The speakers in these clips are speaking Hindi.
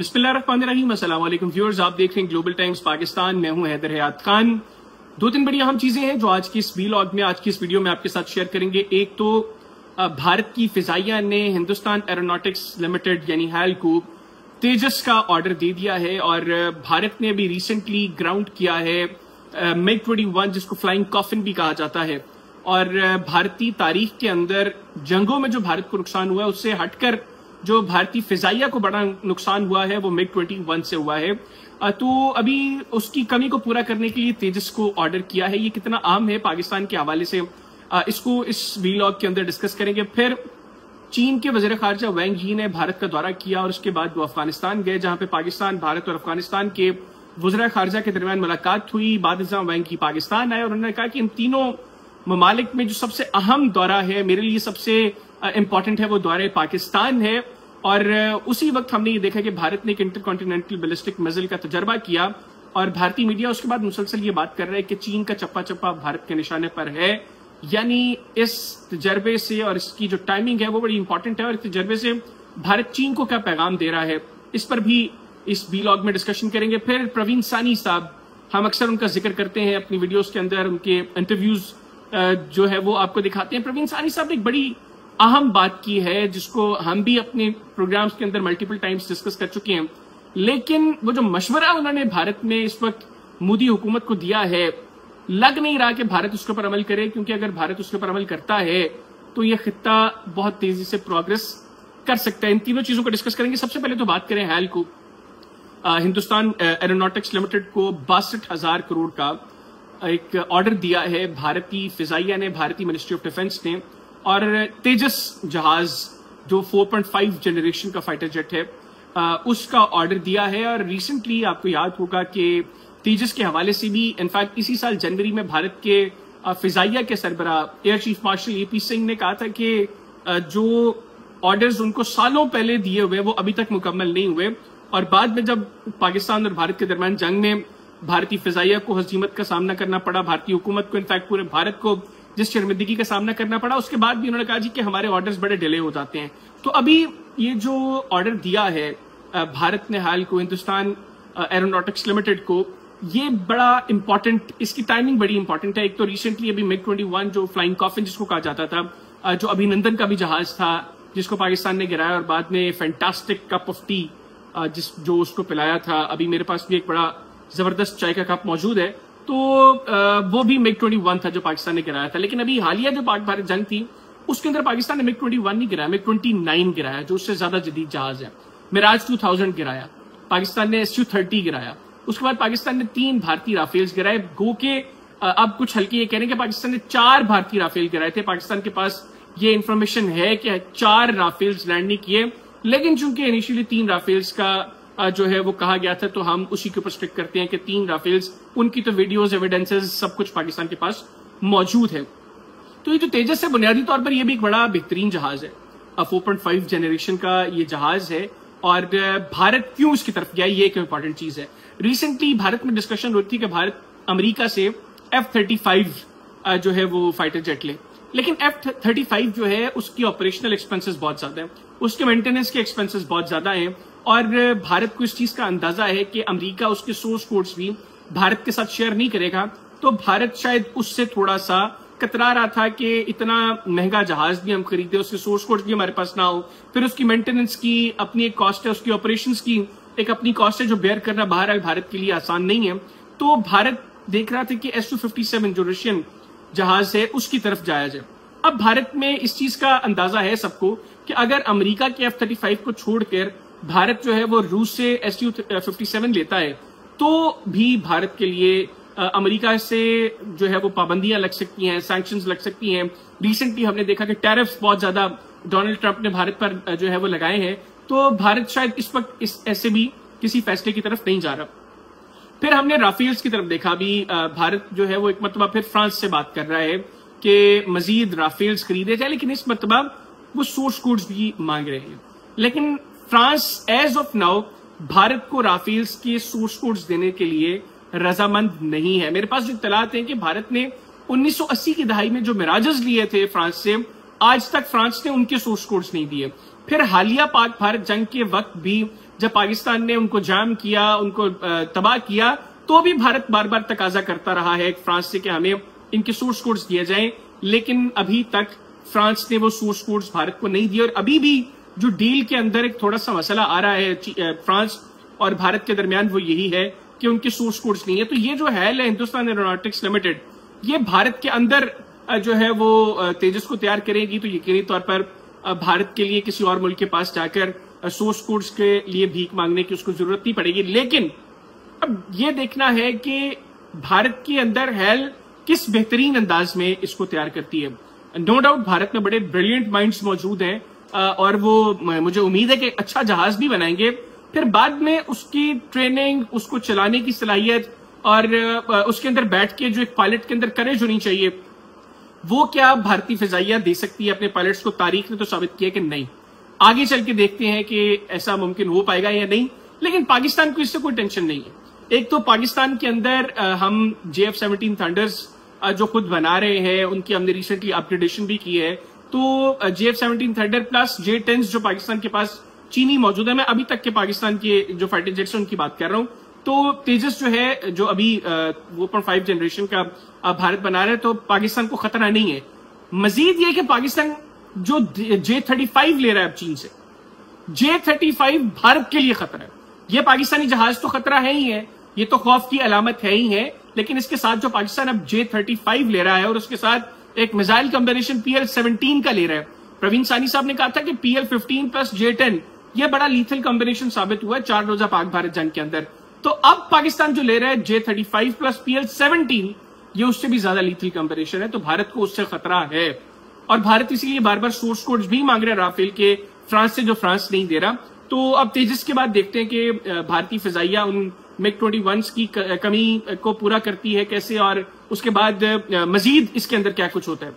बिस्मिल्लाहिर्रहमानिर्रहीम। अस्सलाम वालेकुम व्यूअर्स, आप देख रहे हैं ग्लोबल टाइम्स पाकिस्तान। मैं हूं हैदर हयात खान। दो तीन बड़ी अहम चीजें हैं जो आज की इस वीलॉग में, आज की इस वीडियो में आपके साथ शेयर करेंगे। एक तो भारत की फिजाइया ने हिंदुस्तान एरोनॉटिक्स लिमिटेड यानी हैल को तेजस का ऑर्डर दे दिया है और भारत ने अभी रिसेंटली ग्राउंड किया है मिग 21 जिसको फ्लाइंग कॉफिन भी कहा जाता है। और भारतीय तारीख के अंदर जंगों में जो भारत को नुकसान हुआ है उससे हटकर जो भारतीय फिजाइया को बड़ा नुकसान हुआ है वो मिग 21 से हुआ है। तो अभी उसकी कमी को पूरा करने के लिए तेजस को ऑर्डर किया है। ये कितना आम है पाकिस्तान के हवाले से इसको इस वीलॉग के अंदर डिस्कस करेंगे। फिर चीन के वजीर खारजा वैंग यी ने भारत का दौरा किया और उसके बाद वो अफगानिस्तान गए, जहां पे पाकिस्तान, भारत और अफगानिस्तान के वजीर खारजा के दरमियान मुलाकात हुई। बाद वैंग यी पाकिस्तान आए और उन्होंने कहा कि इन तीनों ममालिक में जो सबसे अहम दौरा है, मेरे लिए सबसे इंपॉर्टेंट है, वो दौरे पाकिस्तान है। और उसी वक्त हमने ये देखा कि भारत ने एक इंटरकॉन्टिनेंटल बैलिस्टिक मिसाइल का तजर्बा किया और भारतीय मीडिया उसके बाद मुसलसल ये बात कर रहा है कि चीन का चप्पा चप्पा भारत के निशाने पर है। यानी इस तजर्बे से और इसकी जो टाइमिंग है वो बड़ी इंपॉर्टेंट है और इस तजर्बे से भारत चीन को क्या पैगाम दे रहा है, इस पर भी इस वीलॉग में डिस्कशन करेंगे। फिर प्रवीण सानी साहब, हम अक्सर उनका जिक्र करते हैं अपनी वीडियोज के अंदर, उनके इंटरव्यूज जो है वो आपको दिखाते हैं। प्रवीण सानी साहब ने एक बड़ी अहम बात की है जिसको हम भी अपने प्रोग्राम्स के अंदर मल्टीपल टाइम्स डिस्कस कर चुके हैं, लेकिन वो जो मशवरा उन्होंने भारत में इस वक्त मोदी हुकूमत को दिया है, लग नहीं रहा कि भारत उसके ऊपर अमल करे। क्योंकि अगर भारत उसके ऊपर अमल करता है तो ये खित्ता बहुत तेजी से प्रोग्रेस कर सकता है। इन तीनों चीजों को डिस्कस करेंगे। सबसे पहले तो बात करें हैल को। हिंदुस्तान एरोनॉटिक्स लिमिटेड को 62,000 करोड़ का एक ऑर्डर दिया है भारतीय फिजाइया ने, भारतीय मिनिस्ट्री ऑफ डिफेंस ने। और तेजस जहाज जो 4.5 जनरेशन का फाइटर जेट है उसका ऑर्डर दिया है। और रिसेंटली आपको याद होगा कि तेजस के हवाले से भी इनफैक्ट इसी साल जनवरी में भारत के फिजाइया के सरबरा air chief marshal AP Singh ने कहा था कि जो ऑर्डर्स उनको सालों पहले दिए हुए वो अभी तक मुकम्मल नहीं हुए। और बाद में जब पाकिस्तान और भारत के दरमियान जंग में भारतीय फिजाइया को हजीमत का सामना करना पड़ा, भारतीय हुकूमत को, इनफैक्ट पूरे भारत को जिस शर्मिंदगी का सामना करना पड़ा, उसके बाद भी उन्होंने कहा जी कि हमारे ऑर्डर्स बड़े डिले हो जाते हैं। तो अभी ये जो ऑर्डर दिया है भारत ने हाल को हिंदुस्तान एरोनॉटिक्स लिमिटेड को, ये बड़ा इंपॉर्टेंट, इसकी टाइमिंग बड़ी इंपॉर्टेंट है। एक तो रिसेंटली अभी मिग 21 जो फ्लाइंग कॉफिन जिसको कहा जाता था, जो अभिनंदन का भी जहाज था जिसको पाकिस्तान ने गिराया और बाद में फैंटास्टिक कप ऑफ टी जो उसको पिलाया था, अभी मेरे पास भी एक बड़ा जबरदस्त चाय का कप मौजूद है, तो वो भी मिग 21 था जो पाकिस्तान ने गिराया था। लेकिन अभी हालिया जो पाक भारत जंग थी उसके अंदर पाकिस्तान ने मिग 21 नहीं गिराया, मिग 29 गिराया जो उससे ज्यादा जदीद जहाज है। मिराज 2000 गिराया, पाकिस्तान ने SU-30 गिराया। उसके बाद पाकिस्तान ने 3 भारतीय राफेल्स गिराए। गो के अब कुछ हल्के ये कह रहे हैं कि पाकिस्तान ने 4 भारतीय राफेल गिराए थे। पाकिस्तान के पास ये इंफॉर्मेशन है कि 4 राफेल्स लैंड नहीं किए, लेकिन चूंकि इनिशियली 3 राफेल्स का जो है वो कहा गया था तो हम उसी के ऊपर स्टिक करते हैं कि 3 राफेल्स, उनकी तो वीडियोस, एविडेंसेस सब कुछ पाकिस्तान के पास मौजूद है। तो ये जो तेजस है बुनियादी तौर पर ये भी एक बड़ा बेहतरीन जहाज है, 4.5 जनरेशन का ये जहाज है। और भारत क्यों इसकी तरफ गया, ये एक इंपॉर्टेंट चीज है। रिसेंटली भारत में डिस्कशन हुई थी कि भारत अमेरिका से F-35 जो है वो फाइटर जेट ले, लेकिन F-35 जो है उसकी ऑपरेशनल एक्सपेंसेस बहुत ज्यादा है, उसके मेंटेनेंस के एक्सपेंसेस बहुत ज्यादा हैं। और भारत को इस चीज का अंदाजा है कि अमेरिका उसके सोर्स कोड्स भी भारत के साथ शेयर नहीं करेगा, तो भारत शायद उससे थोड़ा सा कतरा रहा था कि इतना महंगा जहाज भी हम खरीदे, उसके सोर्स कोड्स भी हमारे पास ना हो, फिर उसकी मेंटेनेंस की अपनी एक कॉस्ट है, उसकी ऑपरेशंस की एक अपनी कॉस्ट है जो बेयर करना बाहर भारत के लिए आसान नहीं है। तो भारत देख रहा था कि SU-57 जो रशियन जहाज है उसकी तरफ जाया जाए। अब भारत में इस चीज का अंदाजा है सबको कि अगर अमेरिका के F-35 को छोड़कर भारत जो है वो रूस से SU-57 लेता है तो भी भारत के लिए अमेरिका से जो है वो पाबंदियां लग सकती हैं, सैंक्शंस लग सकती हैं। रिसेंटली हमने देखा कि टैरिफ्स बहुत ज्यादा डोनाल्ड ट्रंप ने भारत पर जो है वो लगाए हैं, तो भारत शायद इस वक्त ऐसे भी किसी फैसले की तरफ नहीं जा रहा। फिर हमने राफेल्स की तरफ देखा, भी भारत जो है वो एक मरतबा फिर फ्रांस से बात कर रहा है कि मजीद राफेल्स खरीदे जाए, लेकिन इस मरतबा वो सोर्स कोड्स भी मांग रहे हैं। लेकिन France as of now Bharat को राफेल्स के सोर्स कोड्स देने के लिए रजामंद नहीं है। मेरे पास जो इत्तलात हैं कि भारत ने 1980 की दहाई में जो मिराजेस लिए थे फ्रांस से, आज तक फ्रांस ने उनके सोर्स कोड्स नहीं दिए। फिर हालिया पाक भारत जंग के वक्त भी जब पाकिस्तान ने उनको जाम किया, उनको तबाह किया, तो भी भारत बार बार तकाजा करता रहा है फ्रांस से कि हमें इनके सोर्स कोड्स दिए जाएं, लेकिन अभी तक फ्रांस ने वो सोर्स कोड्स भारत को नहीं दिए। और अभी भी जो डील के अंदर एक थोड़ा सा मसला आ रहा है फ्रांस और भारत के दरमियान, वो यही है कि उनके सोर्स कोड्स नहीं है। तो ये जो है हिंदुस्तान एरोनॉटिक्स लिमिटेड, ये भारत के अंदर जो है वो तेजस को तैयार करेगी, तो यकीनी तौर पर भारत के लिए किसी और मुल्क के पास जाकर सोर्स कोड्स के लिए भीख मांगने की उसको जरूरत नहीं पड़ेगी। लेकिन अब ये देखना है कि भारत के अंदर हेल किस बेहतरीन अंदाज में इसको तैयार करती है। नो डाउट भारत में बड़े ब्रिलियंट माइंड्स मौजूद हैं और वो मुझे उम्मीद है कि अच्छा जहाज भी बनाएंगे, फिर बाद में उसकी ट्रेनिंग, उसको चलाने की सलाहियत और उसके अंदर बैठ के जो एक पायलट के अंदर करेज होनी चाहिए, वो क्या भारतीय फिजाइया दे सकती है अपने पायलट्स को? तारीख ने तो साबित किया कि नहीं। आगे चल के देखते हैं कि ऐसा मुमकिन हो पाएगा या नहीं, लेकिन पाकिस्तान को इससे कोई टेंशन नहीं है। एक तो पाकिस्तान के अंदर हम JF-17 थंडर्स जो खुद बना रहे हैं, उनकी हमने रिसेंटली अपग्रेडेशन भी की है। तो JF-17 थंडर प्लस J-10 जो पाकिस्तान के पास चीनी मौजूद है, मैं अभी तक के पाकिस्तान के जो फाइटर जेट्स हैं उनकी बात कर रहा हूं। तो तेजस जो है, जो अभी 4.5 जनरेशन का भारत बना रहा है, तो पाकिस्तान को खतरा नहीं है। मजीद ये कि पाकिस्तान जो J-35 ले रहा है अब चीन से, J-35 भारत के लिए खतरा है। ये पाकिस्तानी जहाज तो खतरा है ही है, ये तो खौफ की अलामत है ही है, लेकिन इसके साथ जो पाकिस्तान अब J-35 ले रहा है और उसके साथ एक मिसाइल कॉम्बिनेशन PL-17 का ले रहा है। प्रवीण सानी साहब ने कहा था कि PL-15 प्लस J-10 ये बड़ा लीथल कॉम्बिनेशन साबित हुआ है 4 रोजा पाक भारत जंग के अंदर। तो अब पाकिस्तान जो ले रहा है J-35 प्लस PL-17, ये उससे भी ज्यादा लीथल कॉम्बिनेशन है, तो भारत को उससे खतरा है। और भारत इसीलिए बार बार सोर्स कोड्स भी मांग रहे हैं राफेल के फ्रांस से, जो फ्रांस नहीं दे रहा। तो अब तेजस के बाद देखते हैं कि भारतीय फिजाइया उन MiG-21 की कमी को पूरा करती है कैसे, और उसके बाद मजीद इसके अंदर क्या कुछ होता है।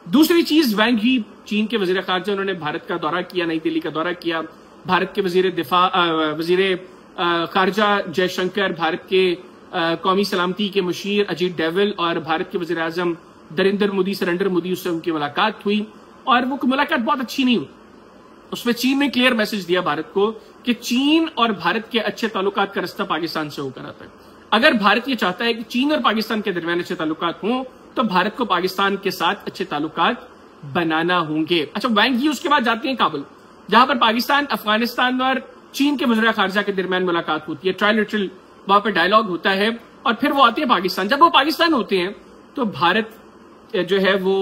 दूसरी चीज, वैंग ही चीन के वजीर खारजा, उन्होंने भारत का दौरा किया, नई दिल्ली का दौरा किया। भारत के वजीर खारजा जयशंकर, भारत के कौमी सलामती के मुशीर अजीत डोवाल और भारत के वजीर आजम नरेंद्र मोदी, उससे उनकी मुलाकात हुई और वो मुलाकात बहुत अच्छी नहीं हुई। उसमें चीन ने क्लियर मैसेज दिया भारत को कि चीन और भारत के अच्छे ताल्लुकात का रास्ता पाकिस्तान से होकर आता है। अगर भारत ये चाहता है कि चीन और पाकिस्तान के दरमियान अच्छे ताल्लुकात हों, तो भारत को पाकिस्तान के साथ अच्छे ताल्लुकात बनाना होंगे। अच्छा, वैंग ही उसके बाद जाते हैं काबुल, जहां पर पाकिस्तान, अफगानिस्तान और चीन के वज़ीर खारजा के दरमियान मुलाकात होती है, ट्रायलैटरल वहां पर डायलॉग होता है, और फिर वो आते हैं पाकिस्तान। जब वो पाकिस्तान होते हैं तो भारत जो है वो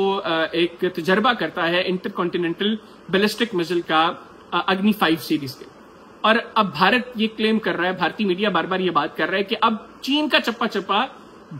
एक तजर्बा करता है इंटरकॉन्टिनेंटल बैलिस्टिक मिसाइल का अग्नि 5 सीरीज के। और अब भारत ये क्लेम कर रहा है, भारतीय मीडिया बार बार ये बात कर रहा है कि अब चीन का चप्पा चप्पा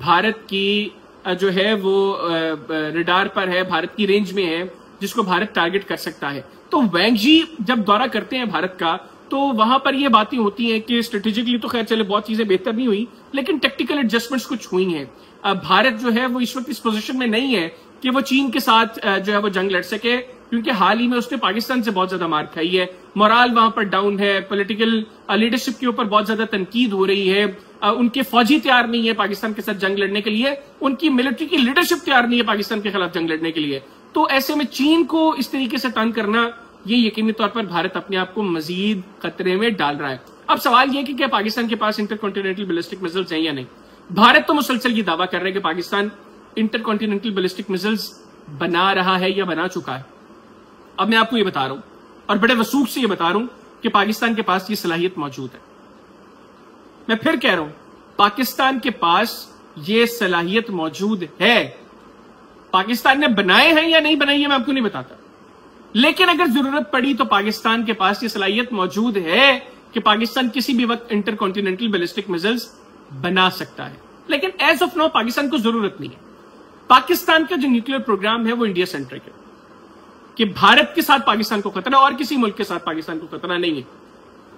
भारत की जो है वो रडार पर है, भारत की रेंज में है, जिसको भारत टारगेट कर सकता है। तो वैंग जी जब दौरा करते हैं भारत का, तो वहां पर ये बातें होती हैं कि स्ट्रेटेजिकली तो खैर चले बहुत चीजें बेहतर नहीं हुई, लेकिन टेक्निकल एडजस्टमेंट्स कुछ हुई हैं। भारत जो है वो इस वक्त इस पोजीशन में नहीं है कि वो चीन के साथ जो है वो जंग लड़ सके, क्योंकि हाल ही में उसने पाकिस्तान से बहुत ज्यादा मार खाई है, मोराल वहां पर डाउन है, पॉलिटिकल लीडरशिप के ऊपर बहुत ज्यादा तनकीद हो रही है, उनके फौजी तैयार नहीं है पाकिस्तान के साथ जंग लड़ने के लिए, उनकी मिलिट्री की लीडरशिप तैयार नहीं है पाकिस्तान के खिलाफ जंग लड़ने के लिए। तो ऐसे में चीन को इस तरीके से तंग करना, ये यकीनी तौर पर भारत अपने आप को मजीद खतरे में डाल रहा है। अब सवाल यह कि क्या पाकिस्तान के पास इंटरकॉन्टिनेंटल बैलिस्टिक मिसाइल्स हैं या नहीं। भारत तो मुसलसल ये दावा कर रहा है कि पाकिस्तान इंटरकॉन्टिनेंटल बैलिस्टिक मिसाइल्स बना रहा है या बना चुका है। अब मैं आपको ये बता रहा हूं, और बड़े वसूख से ये बता रहा हूं कि पाकिस्तान के पास ये सलाहियत मौजूद है। मैं फिर कह रहा हूं, पाकिस्तान के पास ये सलाहियत मौजूद है। पाकिस्तान ने बनाए हैं या नहीं बनाए ये मैं आपको नहीं बताता, लेकिन अगर जरूरत पड़ी तो पाकिस्तान के पास ये सलाहियत मौजूद है कि पाकिस्तान किसी भी वक्त इंटरकॉन्टिनेंटल बैलिस्टिक मिसाइल्स बना सकता है। लेकिन एज ऑफ नाउ पाकिस्तान को जरूरत नहीं है। पाकिस्तान का जो न्यूक्लियर प्रोग्राम है वो इंडिया सेंट्रिक है, कि भारत के साथ पाकिस्तान को खतरा और किसी मुल्क के साथ पाकिस्तान को खतरा नहीं है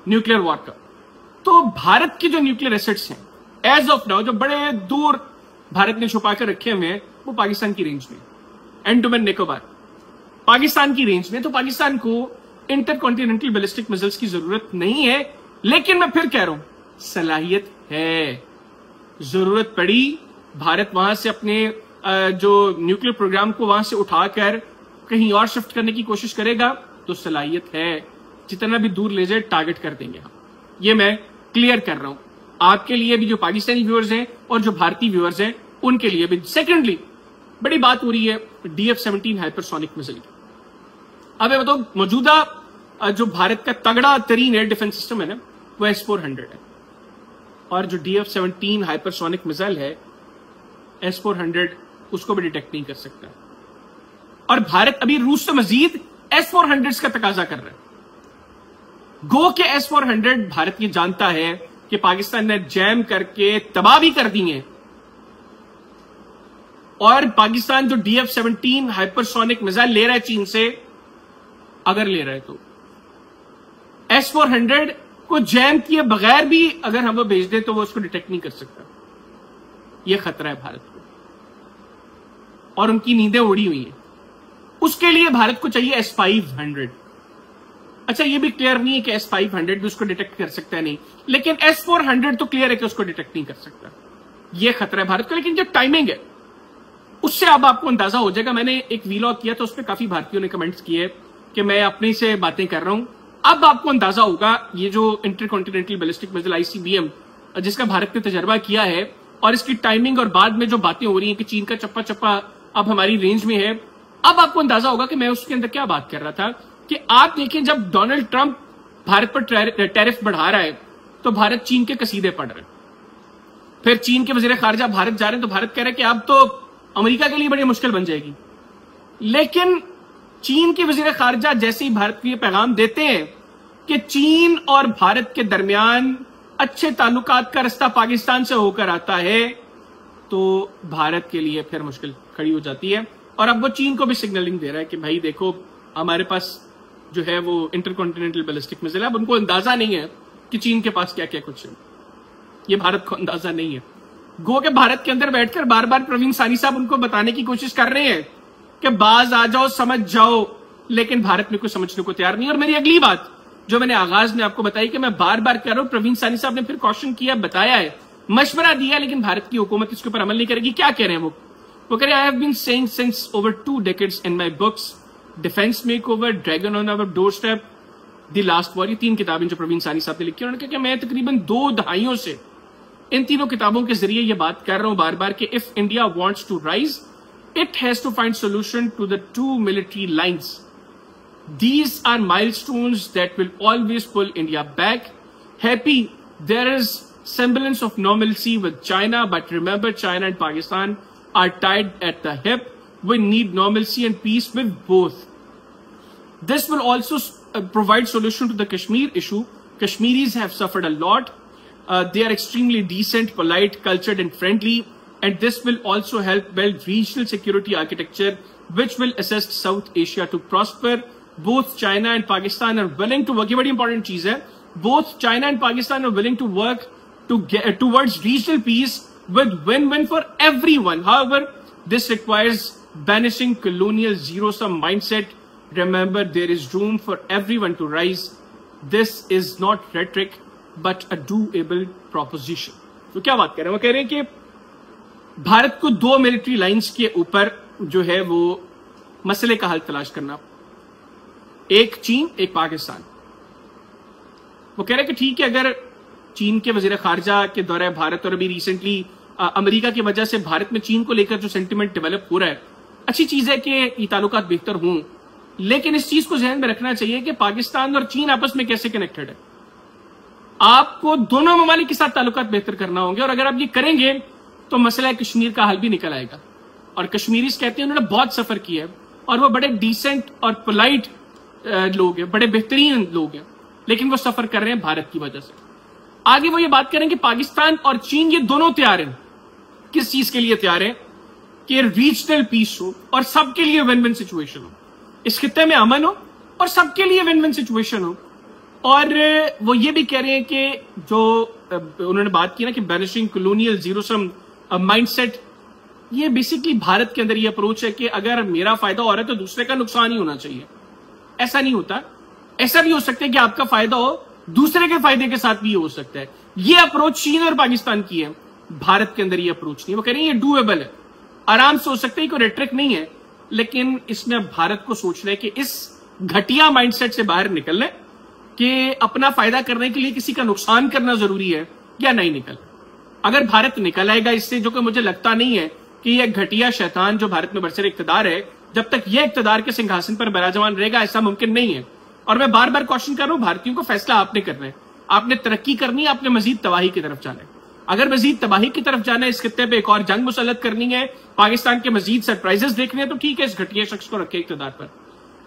न्यूक्लियर वॉर का। तो भारत के जो न्यूक्लियर एसेट्स हैं एज ऑफ नाउ, जो बड़े दूर भारत ने छुपा कर रखे हुए हैं, वो पाकिस्तान की रेंज में, अंडमान निकोबार पाकिस्तान की रेंज में। तो पाकिस्तान को इंटरकॉन्टिनेंटल बैलिस्टिक मिसाइल्स की जरूरत नहीं है, लेकिन मैं फिर कह रहा हूं सलाहियत है। जरूरत पड़ी भारत वहां से अपने जो न्यूक्लियर प्रोग्राम को वहां से उठाकर कहीं और शिफ्ट करने की कोशिश करेगा, तो सलाहियत है, जितना भी दूर ले जाए टारगेट कर देंगे हम। ये मैं क्लियर कर रहा हूं आपके लिए भी, जो पाकिस्तानी व्यूअर्स हैं और जो भारतीय व्यूअर्स हैं उनके लिए भी। सेकेंडली, बड़ी बात हो रही है DF-17 हाइपरसोनिक मिसाइल की। अब ये बताओ, मौजूदा जो भारत का तगड़ा तरीन एयर डिफेंस सिस्टम है ना, वो S-400 है, और जो DF-17 हाइपरसोनिक मिसाइल है S-400 उसको भी डिटेक्ट नहीं कर सकता। और भारत अभी रूस से मजीद S-400 का तकाजा कर रहा है। गो के S-400 भारत ये जानता है कि पाकिस्तान ने जैम करके तबाह भी कर दी है, और पाकिस्तान जो DF-17 हाइपरसोनिक मिसाइल ले रहा है चीन से, अगर ले रहा है तो S-400 को जैम किए बगैर भी अगर हम वो भेज दें तो वो उसको डिटेक्ट नहीं कर सकता। ये खतरा है भारत को, और उनकी नींदें उड़ी हुई हैं। उसके लिए भारत को चाहिए S-500। अच्छा, ये भी क्लियर नहीं है कि S-500 भी उसको डिटेक्ट कर सकता है, नहीं, लेकिन S-400 तो क्लियर है कि उसको डिटेक्ट नहीं कर सकता। ये खतरा है भारत को। लेकिन जो टाइमिंग है उससे अब आपको अंदाजा हो जाएगा। मैंने एक वीलॉग किया तो उस पर काफी भारतीयों ने कमेंट्स किए कि मैं अपने से बातें कर रहा हूं। अब आपको अंदाजा होगा ये जो इंटरकॉन्टिनेंटल बैलिस्टिक मिसाइल ICBM जिसका भारत ने तजर्बा किया है, और इसकी टाइमिंग और बाद में जो बातें हो रही हैं कि चीन का चप्पा चप्पा अब हमारी रेंज में है, अब आपको अंदाजा होगा कि मैं उसके अंदर क्या बात कर रहा था। कि आप देखें, जब डोनाल्ड ट्रंप भारत पर टैरिफ बढ़ा रहा है तो भारत चीन के कसीदे पढ़ रहे हैं। फिर चीन के वजीर खारजा भारत जा रहे हैं तो भारत कह रहा है कि अब तो अमेरिका के लिए बड़ी मुश्किल बन जाएगी। लेकिन चीन के वजीर खारजा जैसे ही भारत को यह पैगाम देते हैं कि चीन और भारत के दरमियान अच्छे ताल्लुकात का रास्ता पाकिस्तान से होकर आता है, तो भारत के लिए फिर मुश्किल खड़ी हो जाती है। और अब वो चीन को भी सिग्नलिंग दे रहा है कि भाई देखो, हमारे पास जो है वो इंटरकॉन्टिनेंटल बैलिस्टिक मिसाइल है। अब उनको अंदाजा नहीं है कि चीन के पास क्या क्या कुछ है, ये भारत को अंदाजा नहीं है। गो के भारत के अंदर बैठकर बार बार प्रवीण सानी साहब उनको बताने की कोशिश कर रहे हैं कि बाज आ जाओ, समझ जाओ, लेकिन भारत में कुछ समझने को तैयार नहीं। और मेरी अगली बात जो मैंने आगाज में आपको बताई कि मैं बार बार कह रहा हूं, प्रवीण सानी साहब ने फिर क्वेश्चन किया, बताया है, मशवरा दिया, लेकिन भारत की हुकूमत इसके ऊपर अमल नहीं करेगी। क्या कह रहे हैं वो कह रहे हैं, I have been saying since over 2 decades in my books, defence makeover, dragon on our doorstep, the last war. ये 3 किताबें जो प्रवीण सानी साहब ने लिखी, उन्होंने कहा कि मैं तकरीबन 2 दहाइयों से इन तीनों किताबों के जरिए ये बात कर रहा हूं बार बार कि if India wants to rise, it has to find solution to the 2 military lines. These are milestones that will always pull India back. Happy there is semblance of normalcy with China, but remember China and Pakistan are tied at the hip. We need normalcy and peace with both. This will also provide solution to the Kashmir issue. Kashmiris have suffered a lot. They are extremely decent, polite, cultured and friendly. And this will also help build regional security architecture, which will assist South Asia to prosper. Both China and Pakistan are willing to work. ये बड़ी important चीज है. Both China and Pakistan are willing to work to get towards regional peace with win-win for everyone. However, this requires banishing colonial zero-sum mindset. Remember, there is room for everyone to rise. This is not rhetoric, but a doable proposition. तो क्या बात कर रहे हैं? वो कह रहे हैं कि भारत को 2 military lines के ऊपर जो है वो मसले का हल तलाश करना, एक चीन, एक पाकिस्तान। वो कह रहे हैं कि ठीक है, अगर चीन के वजीर खारजा के दौरे भारत और अभी रिसेंटली अमेरिका की वजह से भारत में चीन को लेकर जो सेंटिमेंट डेवलप हो रहा है, अच्छी चीज है कि ये ताल्लुकात बेहतर हों, लेकिन इस चीज को ध्यान में रखना चाहिए कि पाकिस्तान और चीन आपस में कैसे कनेक्टेड है। आपको दोनों ममालिक के साथ ताल्लुकात बेहतर करना होंगे, और अगर आप ये करेंगे तो मसला कश्मीर का हल भी निकल आएगा। और कश्मीरीज कहते हैं उन्होंने बहुत सफर किया है, और वो बड़े डिसेंट और पोलाइट लोग हैं, बड़े बेहतरीन लोग हैं, लेकिन वो सफर कर रहे हैं भारत की वजह से। आगे वो ये बात करें कि पाकिस्तान और चीन ये दोनों तैयार हैं। किस चीज के लिए तैयार है? कि रीजनल पीस हो और सबके लिए विन विन सिचुएशन हो, इस खित्ते में अमन हो और सबके लिए विन विन सिचुएशन हो। और वो ये भी कह रहे हैं कि जो उन्होंने बात की ना कि banishing colonial zero sum mindset, ये बेसिकली भारत के अंदर ये अप्रोच है कि अगर मेरा फायदा हो रहा है तो दूसरे का नुकसान ही होना चाहिए। ऐसा नहीं होता, ऐसा भी हो सकता है कि आपका फायदा हो, दूसरे के फायदे के साथ भी हो सकता है। ये अप्रोच चीन और पाकिस्तान की है, भारत के अंदर ये अप्रोच नहीं। वो कह रहे हैं ये डूएबल है, आराम से हो सकता है, कोई रेट्रिक नहीं है, लेकिन इसमें भारत को सोचना है कि इस घटिया माइंडसेट से बाहर निकलना है कि अपना फायदा करने के लिए किसी का नुकसान करना जरूरी है या नहीं निकल। अगर भारत निकल आएगा इससे, जो कि मुझे लगता नहीं है कि यह घटिया शैतान जो भारत में बरसर इक्तदार है, जब तक यह इक्तदार के सिंहासन पर विराजमान रहेगा ऐसा मुमकिन नहीं है। और मैं बार बार क्वेश्चन कर रहा हूं, भारतीयों को फैसला आपने करना है। आपने तरक्की करनी है, आपने मजीद तबाही की तरफ जाना है। अगर मजीद तबाही की तरफ जाना है, इस खित्ते पे एक और जंग मुसल्लत करनी है, पाकिस्तान के मजीद सरप्राइजेस देखने हैं, तो ठीक है, इस घटिया शख्स को रखे इक्तदार पर।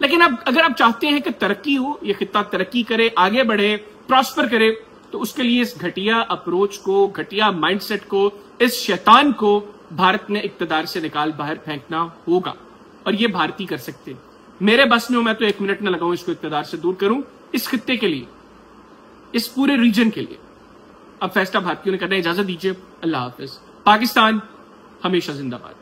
लेकिन अब अगर आप चाहते हैं कि तरक्की हो, ये खित्ता तरक्की करे, आगे बढ़े, प्रॉस्पर करे, तो उसके लिए इस घटिया अप्रोच को, घटिया माइंडसेट को, इस शैतान को भारत ने इक्तदार से निकाल बाहर फेंकना होगा। और ये भारतीय कर सकते हैं। मेरे बस में हो, मैं तो 1 मिनट न लगाऊं इसको इक्तदार से दूर करूं, इस खित्ते के लिए, इस पूरे रीजन के लिए। अब फैसला भारतीयों ने करना है। इजाजत दीजिए, अल्लाह हाफिज। पाकिस्तान हमेशा जिंदाबाद।